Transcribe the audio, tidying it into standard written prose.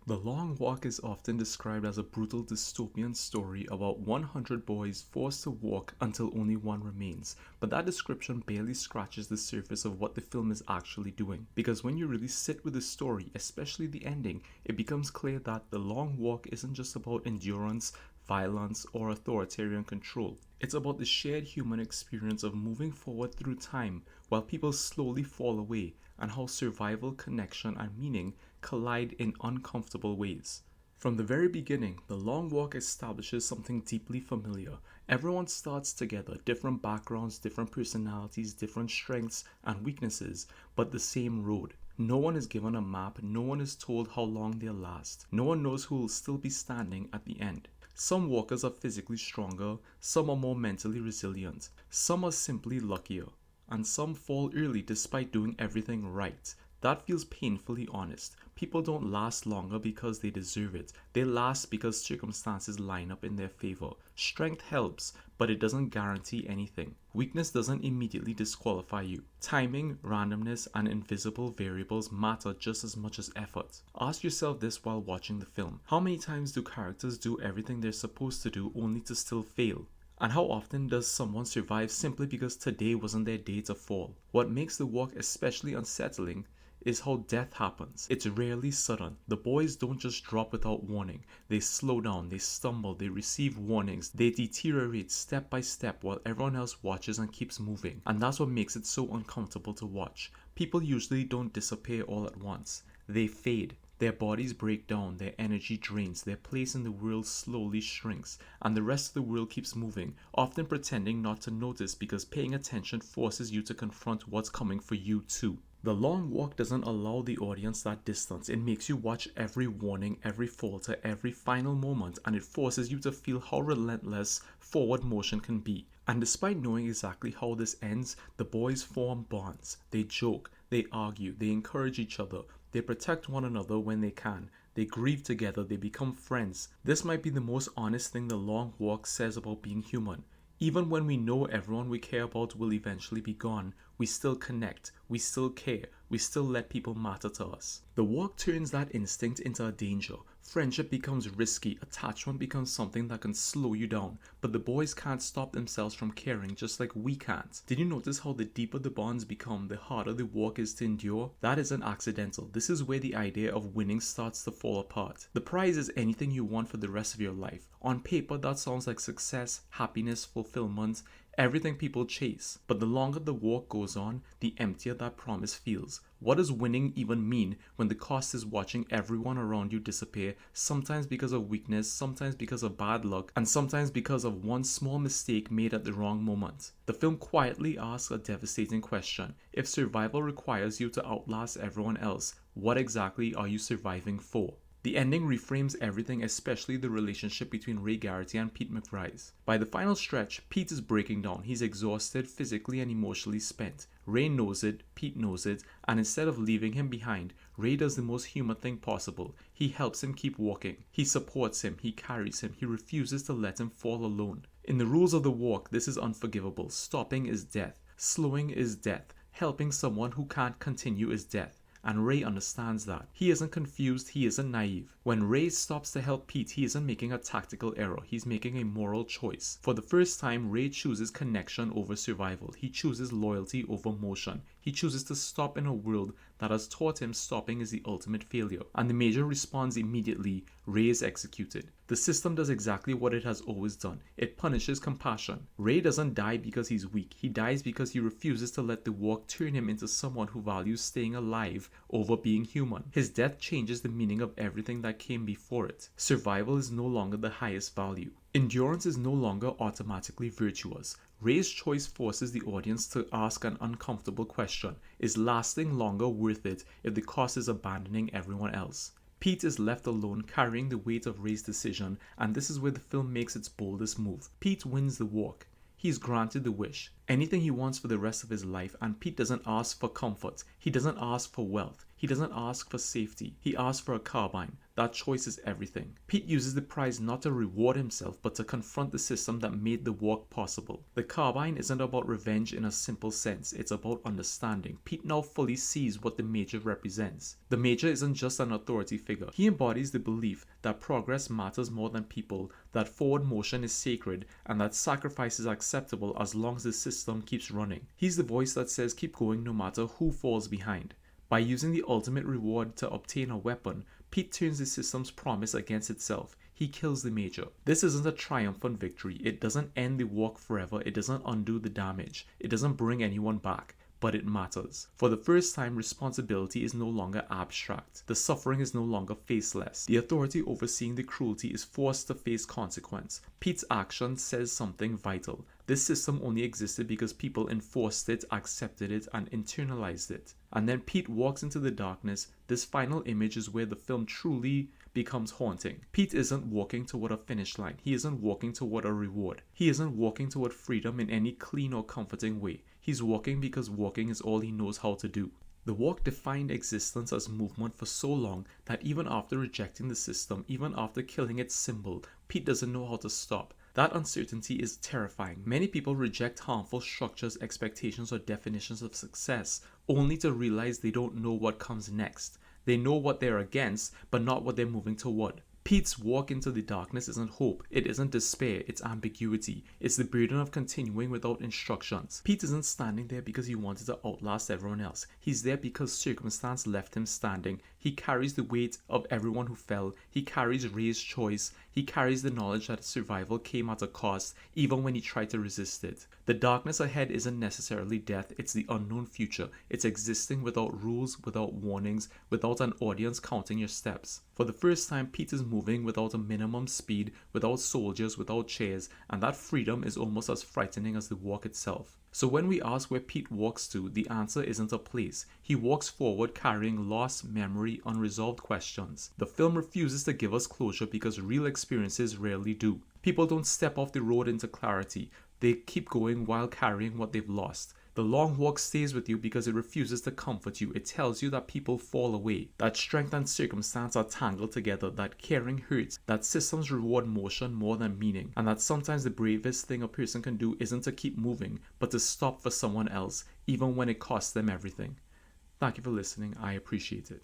The Long Walk is often described as a brutal dystopian story about 100 boys forced to walk until only one remains, but that description barely scratches the surface of what the film is actually doing. Because when you really sit with the story, especially the ending, it becomes clear that The Long Walk isn't just about endurance, violence, or authoritarian control. It's about the shared human experience of moving forward through time while people slowly fall away, and how survival, connection, and meaning collide in uncomfortable ways. From the very beginning, The Long Walk establishes something deeply familiar. Everyone starts together, different backgrounds, different personalities, different strengths and weaknesses, but the same road. No one is given a map, no one is told how long they'll last, no one knows who will still be standing at the end. Some walkers are physically stronger, some are more mentally resilient, some are simply luckier, and some fall early despite doing everything right. That feels painfully honest. People don't last longer because they deserve it. They last because circumstances line up in their favor. Strength helps, but it doesn't guarantee anything. Weakness doesn't immediately disqualify you. Timing, randomness, and invisible variables matter just as much as effort. Ask yourself this while watching the film. How many times do characters do everything they're supposed to do only to still fail? And how often does someone survive simply because today wasn't their day to fall? What makes the walk especially unsettling is how death happens. It's rarely sudden. The boys don't just drop without warning. They slow down, they stumble, they receive warnings, they deteriorate step by step while everyone else watches and keeps moving. And that's what makes it so uncomfortable to watch. People usually don't disappear all at once. They fade. Their bodies break down, their energy drains, their place in the world slowly shrinks, and the rest of the world keeps moving, often pretending not to notice because paying attention forces you to confront what's coming for you too. The Long Walk doesn't allow the audience that distance. It makes you watch every warning, every falter, every final moment, and it forces you to feel how relentless forward motion can be. And despite knowing exactly how this ends, the boys form bonds. They joke, they argue, they encourage each other, they protect one another when they can. They grieve together, they become friends. This might be the most honest thing The Long Walk says about being human. Even when we know everyone we care about will eventually be gone, we still connect, we still care, we still let people matter to us. The walk turns that instinct into a danger. Friendship becomes risky, attachment becomes something that can slow you down, but the boys can't stop themselves from caring just like we can't. Did you notice how the deeper the bonds become, the harder the walk is to endure? That isn't accidental. This is where the idea of winning starts to fall apart. The prize is anything you want for the rest of your life. On paper, that sounds like success, happiness, fulfillment, everything people chase. But the longer the walk goes on, the emptier that promise feels. What does winning even mean when the cost is watching everyone around you disappear, sometimes because of weakness, sometimes because of bad luck, and sometimes because of one small mistake made at the wrong moment? The film quietly asks a devastating question. If survival requires you to outlast everyone else, what exactly are you surviving for? The ending reframes everything, especially the relationship between Ray Garrity and Pete McBride. By the final stretch, Pete is breaking down. He's exhausted, physically and emotionally spent. Ray knows it, Pete knows it, and instead of leaving him behind, Ray does the most human thing possible. He helps him keep walking. He supports him, he carries him, he refuses to let him fall alone. In the rules of the walk, this is unforgivable. Stopping is death. Slowing is death. Helping someone who can't continue is death. And Ray understands that. He isn't confused, he isn't naive. When Ray stops to help Pete, he isn't making a tactical error, he's making a moral choice. For the first time, Ray chooses connection over survival. He chooses loyalty over motion. He chooses to stop in a world that has taught him stopping is the ultimate failure. And the Major responds immediately. Ray is executed. The system does exactly what it has always done. It punishes compassion. Ray doesn't die because he's weak. He dies because he refuses to let the walk turn him into someone who values staying alive over being human. His death changes the meaning of everything that came before it. Survival is no longer the highest value. Endurance is no longer automatically virtuous. Ray's choice forces the audience to ask an uncomfortable question. Is lasting longer worth it if the cost is abandoning everyone else? Pete is left alone carrying the weight of Ray's decision, and this is where the film makes its boldest move. Pete wins the walk. He's granted the wish, anything he wants for the rest of his life, and Pete doesn't ask for comfort. He doesn't ask for wealth. He doesn't ask for safety. He asks for a carbine. That choice is everything. Pete uses the prize not to reward himself, but to confront the system that made the walk possible. The carbine isn't about revenge in a simple sense, it's about understanding. Pete now fully sees what the Major represents. The Major isn't just an authority figure. He embodies the belief that progress matters more than people, that forward motion is sacred, and that sacrifice is acceptable as long as the system keeps running. He's the voice that says keep going no matter who falls behind. By using the ultimate reward to obtain a weapon, Pete turns the system's promise against itself. He kills the Major. This isn't a triumphant victory. It doesn't end the walk forever. It doesn't undo the damage. It doesn't bring anyone back. But it matters. For the first time, responsibility is no longer abstract. The suffering is no longer faceless. The authority overseeing the cruelty is forced to face consequence. Pete's action says something vital. This system only existed because people enforced it, accepted it, and internalized it. And then Pete walks into the darkness. This final image is where the film truly becomes haunting. Pete isn't walking toward a finish line. He isn't walking toward a reward. He isn't walking toward freedom in any clean or comforting way. He's walking because walking is all he knows how to do. The walk defined existence as movement for so long that even after rejecting the system, even after killing its symbol, Pete doesn't know how to stop. That uncertainty is terrifying. Many people reject harmful structures, expectations, or definitions of success, only to realize they don't know what comes next. They know what they're against, but not what they're moving toward. Pete's walk into the darkness isn't hope, it isn't despair, it's ambiguity. It's the burden of continuing without instructions. Pete isn't standing there because he wanted to outlast everyone else. He's there because circumstance left him standing. He carries the weight of everyone who fell. He carries Ray's choice. He carries the knowledge that survival came at a cost, even when he tried to resist it. The darkness ahead isn't necessarily death, it's the unknown future. It's existing without rules, without warnings, without an audience counting your steps. For the first time, Pete is moving without a minimum speed, without soldiers, without chairs, and that freedom is almost as frightening as the walk itself. So when we ask where Pete walks to, the answer isn't a place. He walks forward carrying loss, memory, unresolved questions. The film refuses to give us closure because real experiences rarely do. People don't step off the road into clarity. They keep going while carrying what they've lost. The long walk stays with you because it refuses to comfort you. It tells you that people fall away, that strength and circumstance are tangled together, that caring hurts, that systems reward motion more than meaning, and that sometimes the bravest thing a person can do isn't to keep moving, but to stop for someone else, even when it costs them everything. Thank you for listening. I appreciate it.